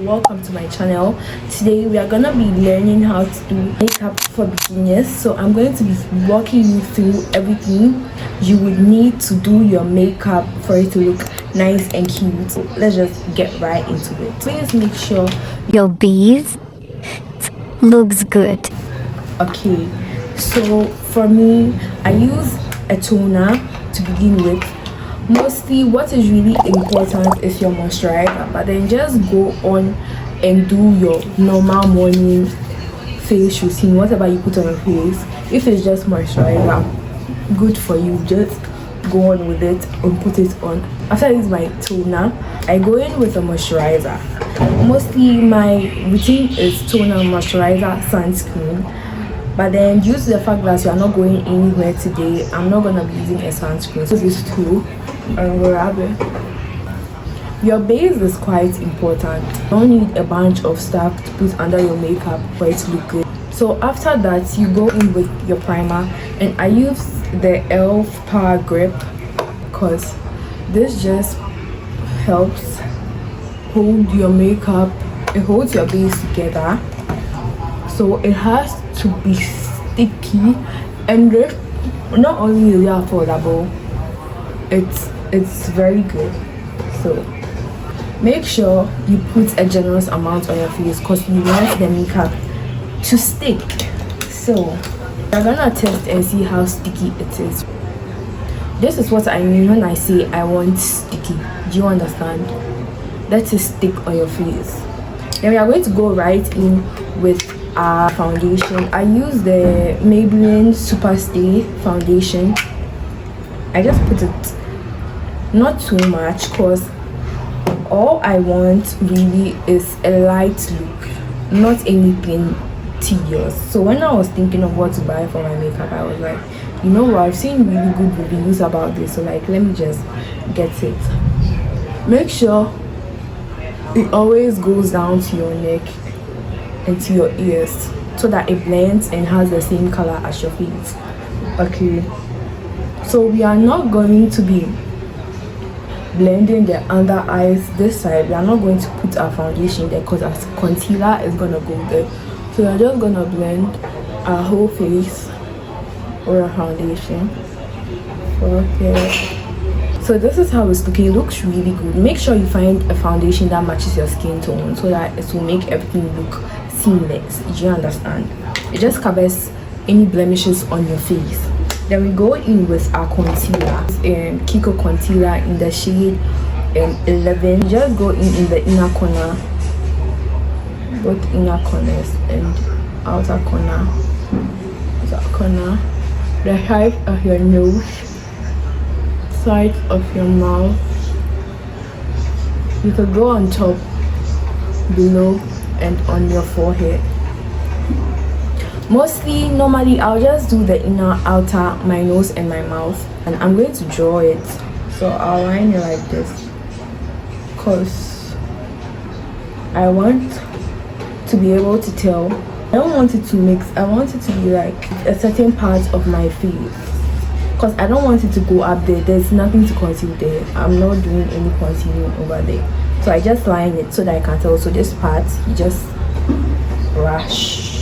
Welcome to my channel. Today we are gonna be learning how to do makeup for beginners. So I'm going to be walking you through everything you would need to do your makeup for it to look nice and cute. So let's just get right into it. Please make sure your base looks good. Okay, so for me, I use a toner to begin with. Mostly what is really important is your moisturizer, but then just go on and do your normal morning face routine, whatever you put on your face. If it's just moisturizer, good for you, just go on with it and put it on. After I use my toner, I go in with a moisturizer. Mostly my routine is toner, moisturizer, sunscreen. But then due to the fact that you are not going anywhere today, I'm not gonna be using a sunscreen. So this too, and grab it. Your base is quite important. You don't need a bunch of stuff to put under your makeup for it to look good. So after that, you go in with your primer, and I use the e.l.f. Power Grip because this just helps hold your makeup. It holds your base together, so it has to be sticky, and not only is it affordable, it's very good. So make sure you put a generous amount on your face because you want the makeup to stick. So we're gonna test and see how sticky it is. This is what I mean when I say I want sticky. Do you understand? Let it stick on your face. Then we are going to go right in with our foundation. I use the Maybeline Stay foundation. I just put it not too much because all I want really is a light look, not anything tedious. So when I was thinking of what to buy for my makeup, I was like, you know what, I've seen really good reviews about this, so like let me just get it. Make sure it always goes down to your neck and to your ears so that it blends and has the same color as your face. Okay, so we are not going to be blending the under eyes this side. We are not going to put our foundation there because our concealer is gonna go there. So we're just gonna blend our whole face with our foundation. Okay, so this is how it's looking. It looks really good. Make sure you find a foundation that matches your skin tone so that it will make everything look seamless. Do you understand? It just covers any blemishes on your face. Then we go in with our concealer, Kiko concealer in the shade 11. Just go in the inner corner, both inner corners and outer corner, the height of your nose, side of your mouth. You could go on top, below, and on your forehead. Normally I'll just do the inner, outer, my nose and my mouth, and I'm going to draw it. So I'll line it like this because I want to be able to tell. I don't want it to mix. I want it to be like a certain part of my face because I don't want it to go up there. There's nothing to conceal there. I'm not doing any concealing over there, so I just line it so that I can tell. So this part, you just brush.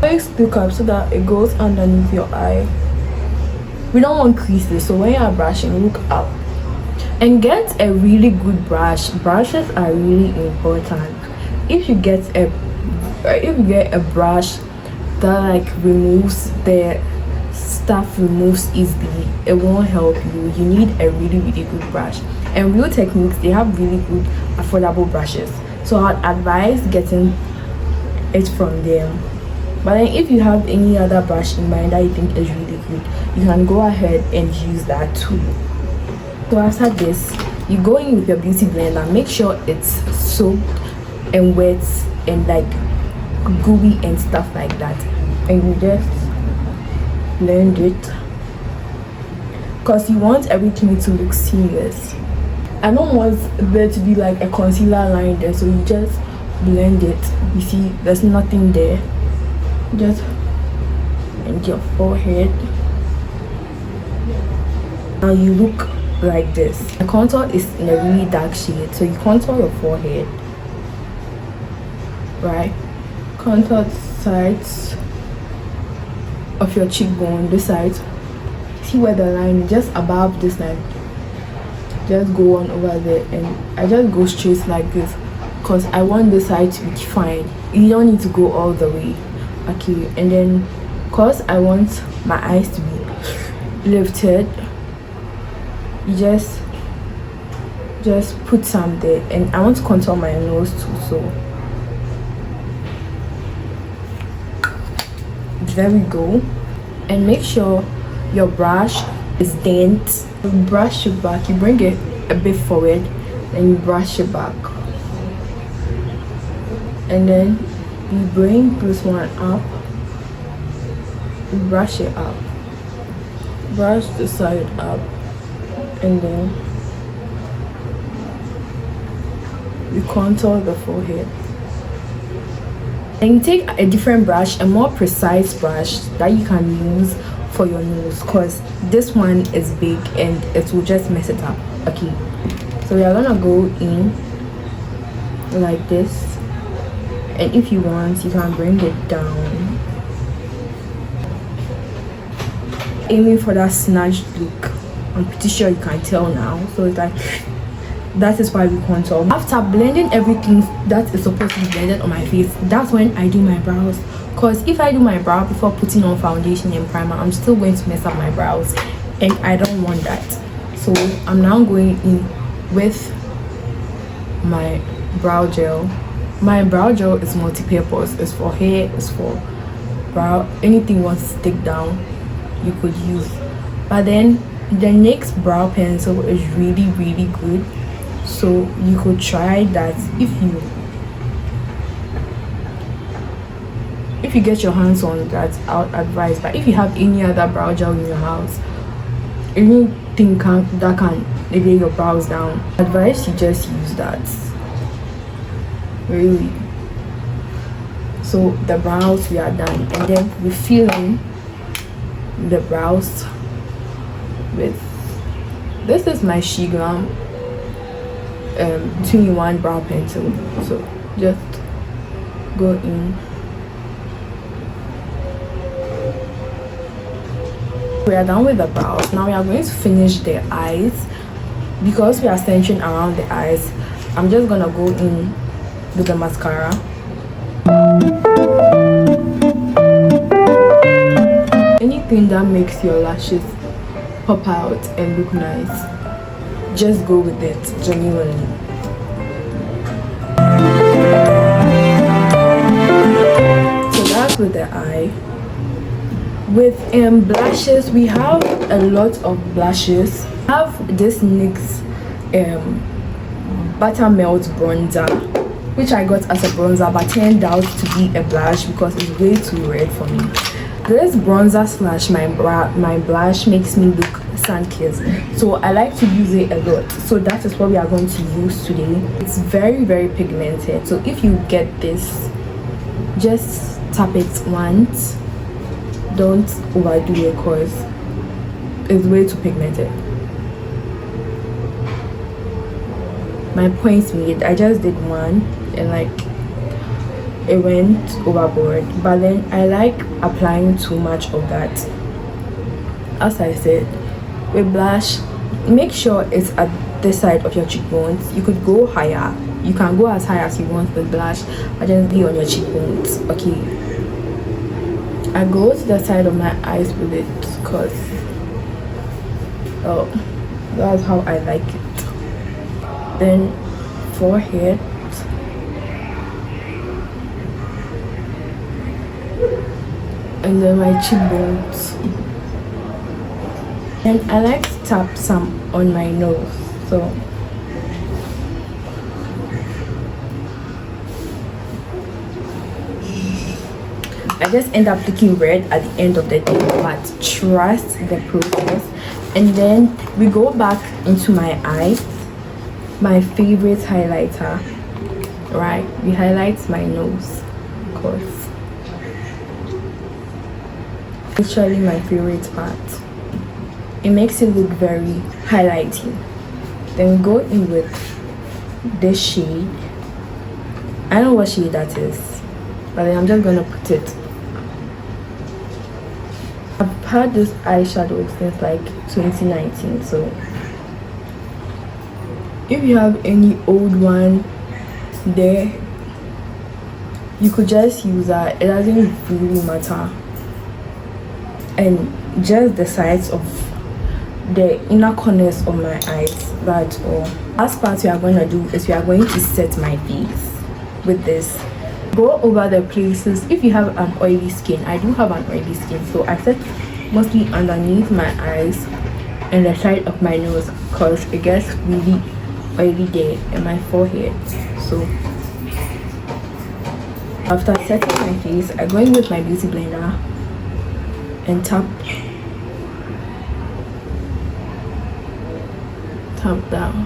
Always look up so that it goes underneath your eye. We don't want creases, so when you are brushing, look up and get a really good brush. Brushes are really important. If you get a brush that like removes the stuff, removes easily, it won't help you. You need a really good brush. And Real Techniques, they have really good affordable brushes, so I'd advise getting it from them. But then if you have any other brush in mind that you think is really good, you can go ahead and use that too. So after this, you go in with your beauty blender. Make sure it's soaked and wet and like gooey and stuff like that, and you just blend it because you want everything to look seamless. I don't want there to be like a concealer line there, so you just blend it. You see there's nothing there. Just and your forehead. Now you look like this. The contour is in a really dark shade, so you contour your forehead right? Contour the sides of your cheekbone, this side. See where the line is, just above this line. Just go on over there, and I just go straight like this because I want this side to be fine. You don't need to go all the way. Okay, and then because I want my eyes to be lifted, you just put some there. And I want to contour my nose too, so there we go. And make sure your brush is bent. Brush it back, you bring it a bit forward, then you brush it back, and then you bring this one up, you brush it up, brush the side up, and then you contour the forehead. And you take a different brush, a more precise brush that you can use for your nose, because this one is big and it will just mess it up. Okay, so we are gonna go in like this, and if you want you can bring it down, aiming for that snatched look. I'm pretty sure you can tell now. So it's like, that is why we contour. After blending everything that is supposed to be blended on my face, that's when I do my brows. Because if I do my brow before putting on foundation and primer, I'm still going to mess up my brows, and I don't want that. So I'm now going in with my brow gel. My brow gel is multi-purpose. It's for hair, it's for brow, anything you want to stick down you could use. But then the NYX brow pencil is really good, so you could try that if you get your hands on that. I would advise. But if you have any other brow gel in your house, anything that can lay your brows down, advise you just use that, really. So the brows, we are done, and then we're filling the brows with, this is my sheglam 2-in-1 brow pencil. So just go in. We are done with the brows. Now we are going to finish the eyes. Because we are centering around the eyes, I'm just gonna go in with the mascara. Anything that makes your lashes pop out and look nice, just go with it, genuinely. So that's with the eye. With blushes, we have a lot of blushes. I have this NYX buttermelt bronzer, which I got as a bronzer but turned out to be a blush because it's way too red for me. This bronzer slash my blush makes me look sun-kissed, so I like to use it a lot. So that is what we are going to use today. It's very pigmented, so if you get this, just tap it once. Don't overdo it because it's way too pigmented. My points made, I just did one and like it went overboard, but then I like applying too much of that. As I said, with blush, make sure it's at this side of your cheekbones. You could go higher, you can go as high as you want with blush, but just be on your cheekbones. Okay, I go to the side of my eyes with it because that's how I like it. Then forehead, and then my cheekbones, and I like to tap some on my nose. So I just end up looking red at the end of the day, but trust the process. And then we go back into my eye, my favorite highlighter, right? We highlight my nose, of course. Literally my favorite part. It makes it look very highlighting. Then we go in with this shade. I don't know what shade that is, but then I'm just gonna put it. I've had this eyeshadow since like 2019, so if you have any old one there, you could just use that. It doesn't really matter. And just the sides of the inner corners of my eyes, that's all. Last part we are going to do is we are going to set my face with this. Go over the places. If you have an oily skin, I do have an oily skin, so I set mostly underneath my eyes and the side of my nose because it gets really oily there in my forehead. So after setting my face, I go in with my beauty blender and tap down.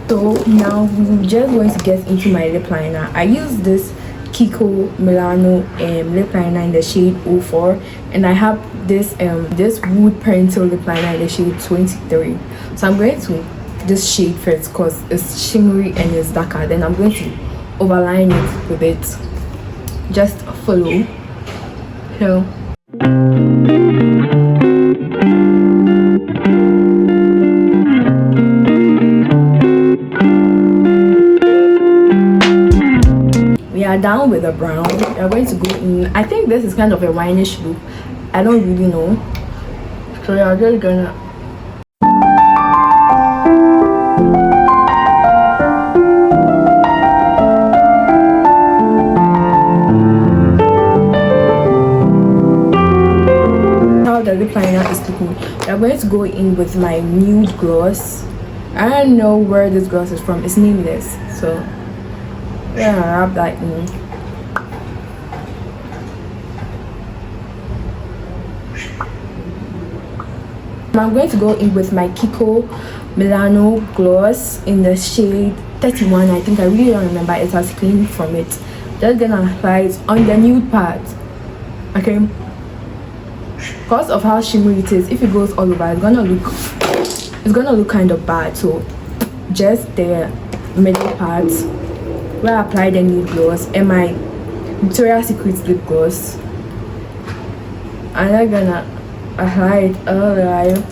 So now we're just going to get into my lip liner. I use this Kiko Milano lip liner in the shade 04, and I have this this wood pencil lip liner in the shade 23. So I'm going to this shade first because it's shimmery and it's darker. Then I'm going to overline it with it. Just follow. So we are done with the brown. We are going to go in. I think this is kind of a wineish look. I don't really know. So we are just gonna the lip liner is looking. I'm going to go in with my nude gloss. I don't know where this gloss is from. It's nameless, so yeah, wrap that in. I'm going to go in with my Kiko Milano gloss in the shade 31. I think, I really don't remember. It has cleaned from it. Just gonna apply it on the nude part. Okay, because of how shimmery it is, if it goes all over, it's gonna look kind of bad. So just the middle part where I apply the nude gloss and my Victoria's Secret lip gloss, and I'm gonna apply it all right.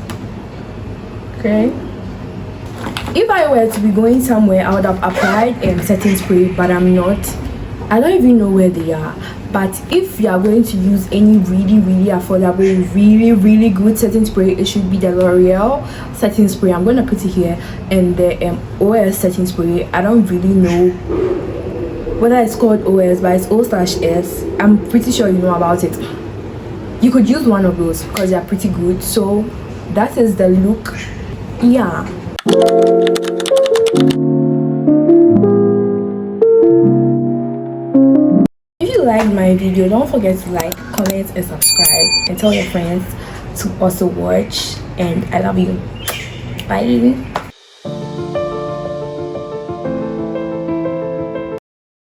Okay, if I were to be going somewhere, I would have applied setting spray, but I'm not. I don't even know where they are. But if you are going to use any really affordable, really good setting spray, it should be the L'Oreal setting spray. I'm going to put it here, and the OS setting spray. I don't really know whether it's called OS, but it's O/S. I'm pretty sure you know about it. You could use one of those because they are pretty good. So that is the look. Yeah. If you liked my video, don't forget to like, comment, and subscribe, and tell your friends to also watch. And I love you. Bye.